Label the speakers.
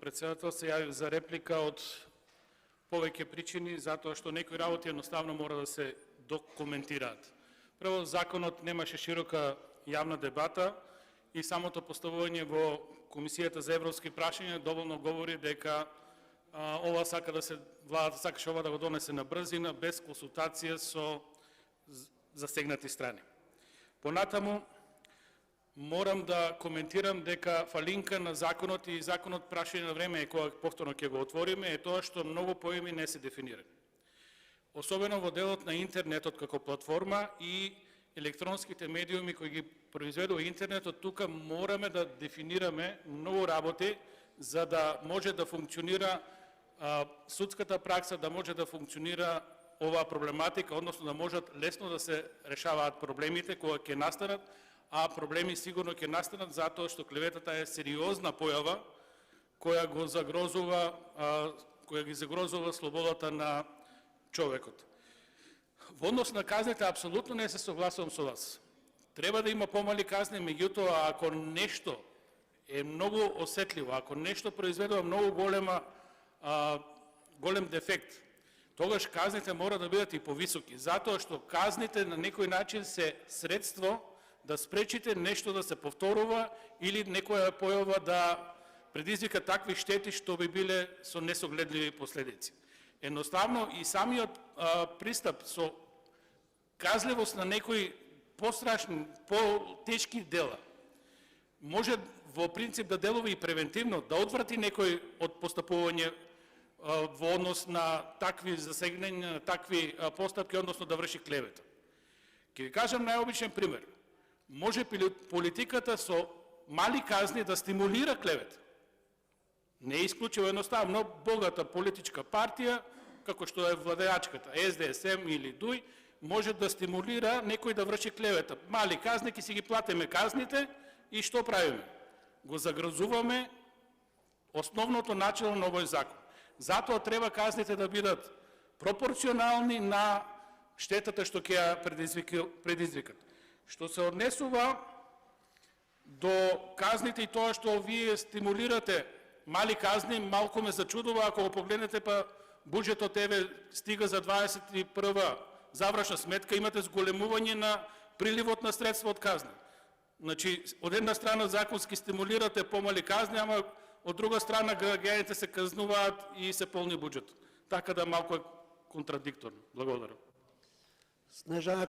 Speaker 1: председател. Се јавив за реплика од повеќе причини, затоа што некои работи едноставно мора да се документираат. Прво, законот немаше широка јавна дебата и самото поставување во Комисијата за европски прашања доволно говори дека ова сака да се, владата сакаше ова да го донесе на брзина, без консултација со засегнати страни. Понатаму, морам да коментирам дека фалинка на законот и законот прашање на време, кога повторно ќе го отвориме, е тоа што многу поими не се дефинирани. Особено во делот на интернетот како платформа и електронските медиуми кои ги произведува интернетот, тука мораме да дефинираме многу работи за да може да функционира судската пракса, да може да функционира оваа проблематика, односно да можат лесно да се решаваат проблемите кога ќе настанат, а проблеми сигурно ќе настанат затоа што клеветата е сериозна појава која ги загрозува слободата на човекот. Во однос на казните, апсолутно не се согласувам со вас. Треба да има помали казни, меѓутоа, ако нешто е многу осетливо, ако нешто произведува многу голем дефект, тогаш казните мора да бидат и повисоки, затоа што казните на некој начин се средство да спречите нешто да се повторува или некоја појава да предизвика такви штети што би биле со несогледливи последици. Едноставно и самиот пристап со казливост на некои пострашни, потешки дела може во принцип да делува и превентивно, да одврати некој од постапување во однос на такви засегнења, на такви постапки, односно да врши клевета. Ќе ви кажам најобичен пример. Може политиката со мали казни да стимулира клевета. Не е исклучиво, едноставно богата политичка партија, како што е владеачката, СДСМ или ДУИ, може да стимулира некој да врши клевета. Мали казни, ќе си ги платиме казните и што правиме? Го загрозуваме основното начало на овој закон. Затоа треба казните да бидат пропорционални на штетата што ќе ја предизвикат. Што се однесува до казните и тоа што вие стимулирате мали казни, малку ме зачудува, ако го погледнете, па буџетот еве стига за 21 завршна сметка, имате зголемување на приливот на средства од казни. Значи, од една страна законски стимулирате помали казни, ама од друга страна граѓаните се казнуваат и се полни буџетот. Така да малку е контрадикторно. Благодарам.